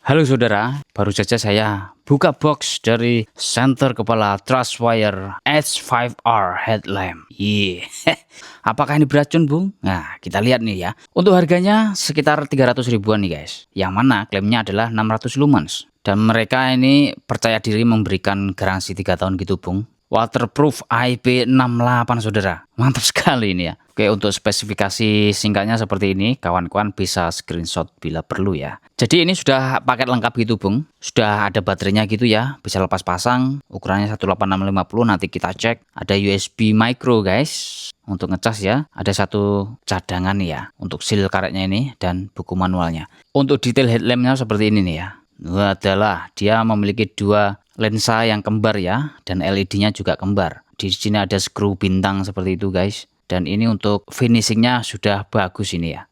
Halo saudara, baru saja saya buka box dari senter kepala Trustwire S5R headlamp. Apakah ini beracun, Bung? Nah, kita lihat nih ya. Untuk harganya sekitar 300 ribuan nih guys. Yang mana klaimnya adalah 600 lumens. Dan mereka ini percaya diri memberikan garansi 3 tahun gitu, Bung. Waterproof IP68 saudara. Mantap sekali ini ya. Oke, untuk spesifikasi singkatnya seperti ini, kawan-kawan bisa screenshot bila perlu ya. Jadi ini sudah paket lengkap gitu, Bung. Sudah ada baterainya gitu ya, bisa lepas pasang. Ukurannya 18650, nanti kita cek. Ada USB micro guys, untuk ngecas ya. Ada satu cadangan nih ya, untuk seal karetnya ini dan buku manualnya. Untuk detail headlampnya seperti ini nih ya. Adalah dia memiliki dua lensa yang kembar ya, dan LED-nya juga kembar. Di sini ada skru bintang seperti itu guys. Dan ini untuk finishingnya sudah bagus ini ya.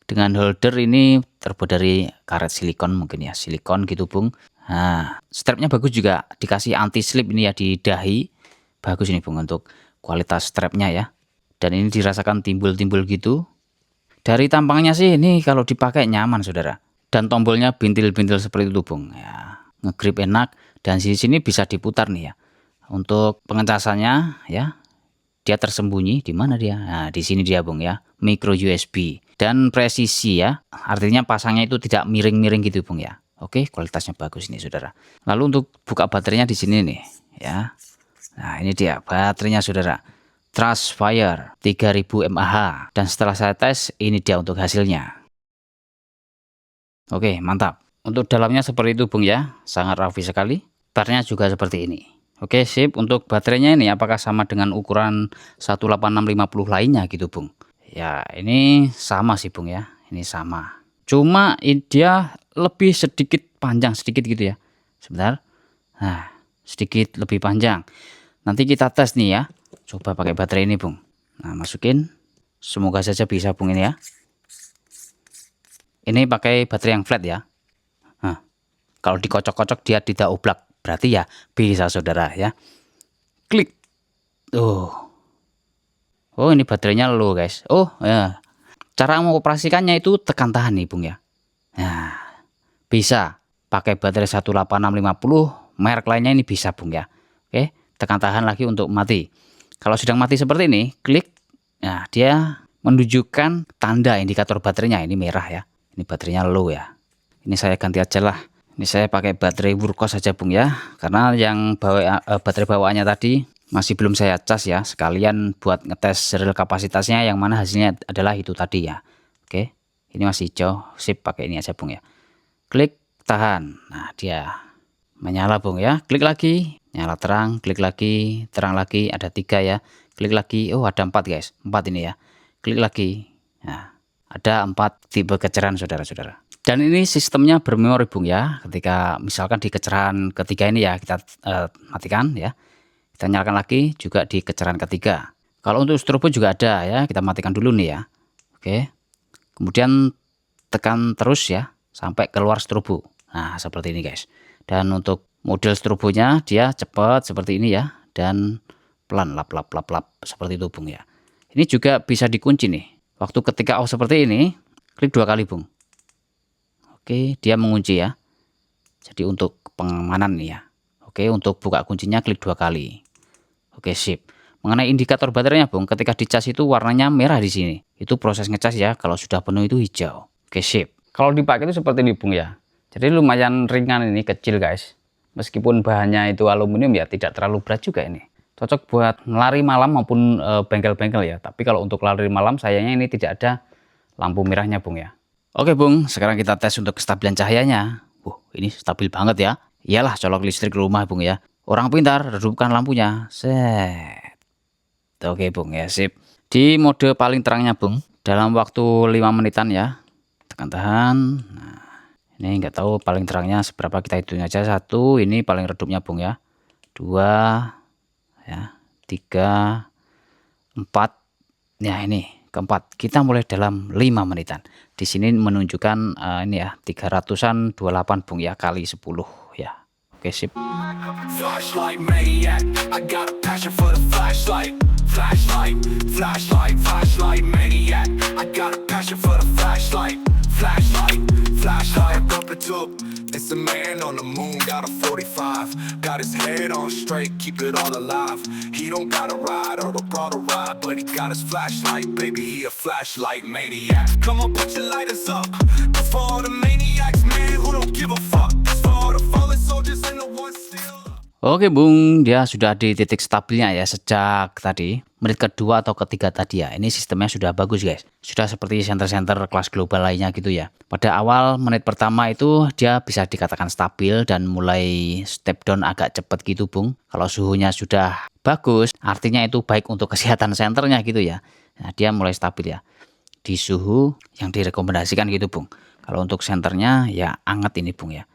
Dengan holder ini terbuat dari karet silikon mungkin ya, silikon gitu, Bung. Nah, strapnya bagus juga, dikasih anti slip ini ya di dahi. Bagus ini, Bung, untuk kualitas strapnya ya. Dan ini dirasakan timbul-timbul gitu. Dari tampangnya sih ini kalau dipakai nyaman saudara. Dan tombolnya bintil-bintil seperti itu, Bung ya. Ngegrip enak. Dan sini bisa diputar nih ya. Untuk pengecasannya ya, dia tersembunyi di mana dia? Nah, di sini dia, Bung ya. Micro USB dan presisi ya. Artinya pasangnya itu tidak miring-miring gitu, Bung ya. Oke, kualitasnya bagus nih saudara. Lalu untuk buka baterainya di sini nih ya. Nah, ini dia baterainya saudara. Trustwire 3000 mAh, dan setelah saya tes ini dia untuk hasilnya. Oke, mantap. Untuk dalamnya seperti itu, Bung ya. Sangat rapi sekali. Barnya juga seperti ini. Oke, sip. Untuk baterainya ini apakah sama dengan ukuran 18650 lainnya gitu, Bung? Ya, ini sama sih, Bung ya. Ini sama. Cuma dia lebih sedikit panjang sedikit gitu ya. Sebentar. Nah, sedikit lebih panjang. Nanti kita tes nih ya. Coba pakai baterai ini, Bung. Nah, masukin. Semoga saja bisa, Bung, ini ya. Ini pakai baterai yang flat ya. Nah, kalau dikocok-kocok dia tidak oblak. Berarti ya bisa saudara ya. Klik. Oh, ini baterainya low guys. Oh ya. Cara mengoperasikannya itu tekan tahan nih, Bung ya. Nah, bisa pakai baterai 18650, merek lainnya ini bisa, Bung ya. Oke, tekan tahan lagi untuk mati. Kalau sedang mati seperti ini, klik. Nah, dia menunjukkan tanda indikator baterainya ini merah ya. Ini baterainya low ya. Ini saya ganti aja lah. Ini saya pakai baterai Wurkos saja, Bung ya. Karena yang baterai bawaannya tadi masih belum saya cas ya. Sekalian buat ngetes real kapasitasnya, yang mana hasilnya adalah itu tadi ya. Oke, ini masih hijau. Sip, pakai ini aja, Bung ya. Klik, tahan. Nah, dia menyala, Bung ya. Klik lagi, nyala terang. Klik lagi, terang lagi. Ada 3 ya. Klik lagi. Oh, ada 4 guys. 4 ini ya. Klik lagi. Nah, ada 4 tipe kecerahan saudara-saudara. Dan ini sistemnya bermemori, Bung ya. Ketika misalkan di kecerahan ketiga ini ya, kita matikan ya. Kita nyalakan lagi juga di kecerahan ketiga. Kalau untuk strobo juga ada ya, kita matikan dulu nih ya. Oke. Kemudian tekan terus ya sampai keluar strobo. Nah, seperti ini guys. Dan untuk model strobonya dia cepat seperti ini ya, dan pelan lap lap lap lap seperti itu, Bung ya. Ini juga bisa dikunci nih. Waktu ketika off seperti ini, klik 2 kali, Bung. Oke, dia mengunci ya. Jadi untuk pengamanan nih ya. Oke, untuk buka kuncinya klik 2 kali. Oke, sip. Mengenai indikator baterainya, Bung, ketika dicas itu warnanya merah di sini. Itu proses ngecas ya. Kalau sudah penuh itu hijau. Oke, sip. Kalau dipakai itu seperti ini, Bung ya. Jadi lumayan ringan ini, kecil guys. Meskipun bahannya itu aluminium ya, tidak terlalu berat juga ini. Cocok buat lari malam maupun bengkel-bengkel ya. Tapi kalau untuk lari malam sayangnya ini tidak ada lampu merahnya, Bung ya. Oke, Bung, sekarang kita tes untuk kestabilan cahayanya. Ini stabil banget ya. Iyalah, colok listrik rumah, Bung ya. Orang pintar, redupkan lampunya. Set. Oke, Bung ya, sip. Di mode paling terangnya, Bung, dalam waktu 5 menitan ya. Tekan tahan. Nah, ini nggak tahu paling terangnya seberapa, kita hitung aja. 1, ini paling redupnya, Bung ya. 2, ya, 3, 4. Ya, ini keempat. Kita mulai dalam 5 menitan. Di sini menunjukkan ini ya 300-an 28, Bung ya, kali 10 ya. Oke, sip. Flashlight maniac, I got a passion for the flashlight. Flashlight, flashlight, flashlight maniac, I got a passion for the flashlight. flashlight, flashlight up the tube. It's a man on the moon, got a 45. Got his head on straight, keep it all alive. He don't got a ride or a broader ride, but he got his flashlight, baby, he a flashlight maniac. Come on, put your lighters up. For all the maniacs, man, who don't give a fuck. For all the fallen soldiers and the ones still. Oke Bung, dia sudah di titik stabilnya ya sejak tadi menit kedua atau ketiga tadi ya. Ini sistemnya sudah bagus guys. Sudah seperti senter-senter kelas global lainnya gitu ya. Pada awal menit pertama itu dia bisa dikatakan stabil dan mulai step down agak cepat gitu Bung. Kalau suhunya sudah bagus, artinya itu baik untuk kesehatan senternya gitu ya. Nah, dia mulai stabil ya. Di suhu yang direkomendasikan gitu Bung. Kalau untuk senternya ya anget ini Bung ya.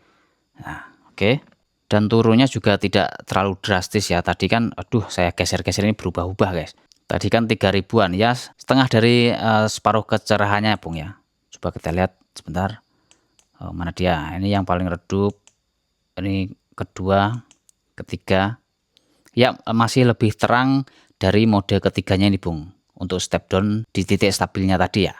Nah, oke. Dan turunnya juga tidak terlalu drastis ya. Tadi kan, aduh saya geser-geser ini berubah-ubah guys. Tadi kan 3000-an ya, setengah dari separuh kecerahannya Bung ya. Coba kita lihat sebentar. Oh, mana dia? Ini yang paling redup. Ini kedua, ketiga. Ya masih lebih terang dari mode ketiganya ini Bung. Untuk step down di titik stabilnya tadi ya.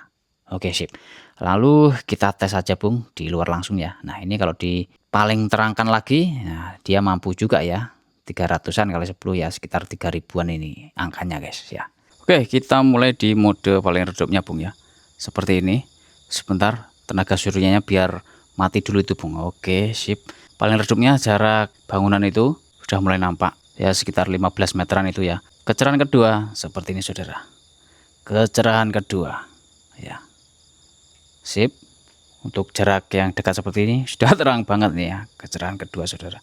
Oke sip. Lalu kita tes aja Bung di luar langsung ya. Nah ini kalau di paling terangkan lagi, nah, dia mampu juga ya 300-an kali 10 ya, sekitar 3000-an ini angkanya guys ya. Oke, kita mulai di mode paling redupnya Bung ya. Seperti ini. Sebentar, tenaga suryanya biar mati dulu itu Bung. Oke, sip. Paling redupnya jarak bangunan itu sudah mulai nampak ya, sekitar 15 meteran itu ya. Kecerahan kedua seperti ini saudara. Kecerahan kedua ya. Sip. Untuk jarak yang dekat seperti ini sudah terang banget nih ya, kecerahan kedua saudara.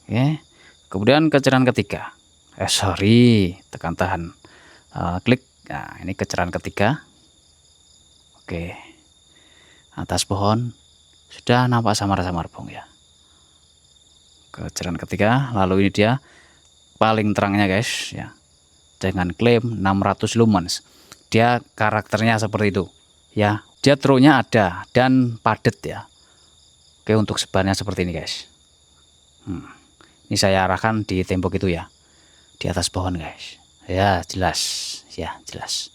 Oke, kemudian kecerahan ketiga. Tekan tahan. Klik. Nah, ini kecerahan ketiga. Oke. Atas pohon sudah nampak samar-samar Bung ya. Kecerahan ketiga, lalu ini dia paling terangnya guys ya. Dengan klaim 600 lumens. Dia karakternya seperti itu ya. Dia throw-nya ada dan padat ya. Oke, untuk sebarnya seperti ini guys. Ini saya arahkan di tembok itu ya. Di atas pohon guys. Ya jelas. Ya jelas.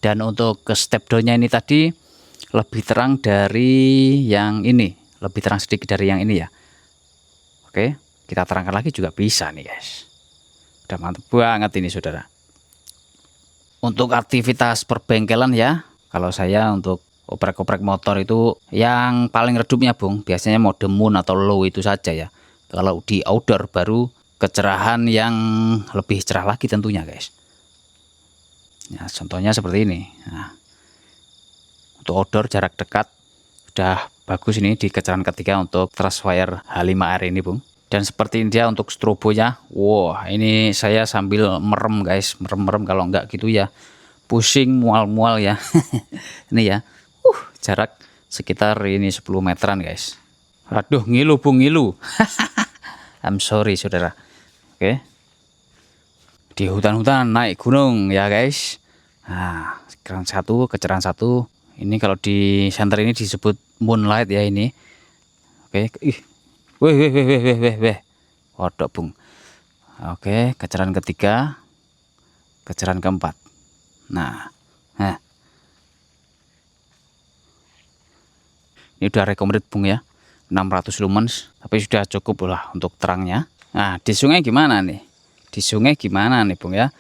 Dan untuk ke step down-nya ini tadi lebih terang dari yang ini. Lebih terang sedikit dari yang ini ya. Oke, kita terangkan lagi juga bisa nih guys. Udah mantap banget ini saudara. Untuk aktivitas perbengkelan ya. Kalau saya untuk oprek-oprek motor itu yang paling redupnya Bung, biasanya mode moon atau low itu saja ya. Kalau di outdoor baru kecerahan yang lebih cerah lagi tentunya guys. Ya, contohnya seperti ini. Nah, untuk outdoor jarak dekat sudah bagus ini di kecerahan ketiga untuk Trustwire H5R ini Bung. Dan seperti ini dia untuk strobonya. Wow, ini saya sambil merem guys, merem-merem kalau enggak gitu ya pusing mual-mual ya. Ini ya. Jarak sekitar ini 10 meteran guys. Aduh ngilu Bung, ngilu. I'm sorry saudara. Oke. Di hutan-hutan naik gunung ya guys. Nah, kecerahan satu. Ini kalau di center ini disebut moonlight ya ini. Oke. Weh. Waduh Bung. Oke, kecerahan ketiga. Kecerahan keempat. Nah. Ini udah recommended Bung ya, 600 lumens, tapi sudah cukup lah untuk terangnya. Nah, di sungai gimana nih? Di sungai gimana nih Bung ya?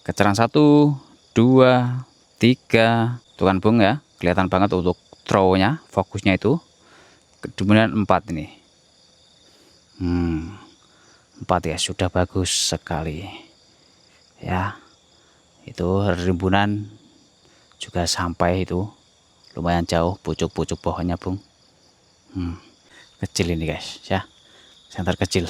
Kecerahan 1, 2, 3, tuh kan Bung ya, kelihatan banget untuk throw-nya, fokusnya itu. Kemudian 4 ini. 4 ya, sudah bagus sekali. Ya, itu rimbunan juga sampai itu. Lumayan jauh pucuk-pucuk pohonnya Bung. Kecil ini guys ya, senter kecil.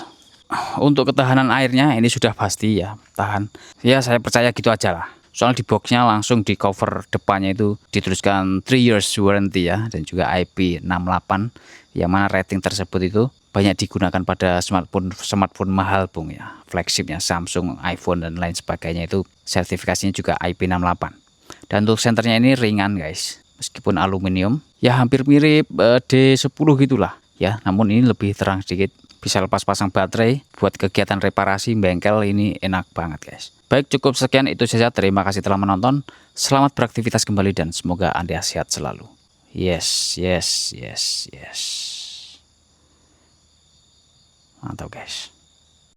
Untuk ketahanan airnya ini sudah pasti ya tahan ya, saya percaya gitu aja lah. Soalnya di boxnya langsung di cover depannya itu dituliskan 3 years warranty ya, dan juga IP68 yang mana rating tersebut itu banyak digunakan pada smartphone mahal Bung ya, flagshipnya Samsung, iPhone dan lain sebagainya itu sertifikasinya juga IP68. Dan untuk senternya ini ringan guys, meskipun aluminium ya hampir mirip D10 gitulah ya, namun ini lebih terang sedikit, bisa lepas pasang baterai buat kegiatan reparasi bengkel, ini enak banget guys. Baik, cukup sekian itu saja, terima kasih telah menonton, selamat beraktivitas kembali dan semoga Anda sehat selalu Yes, yes, yes, yes. Mantap guys.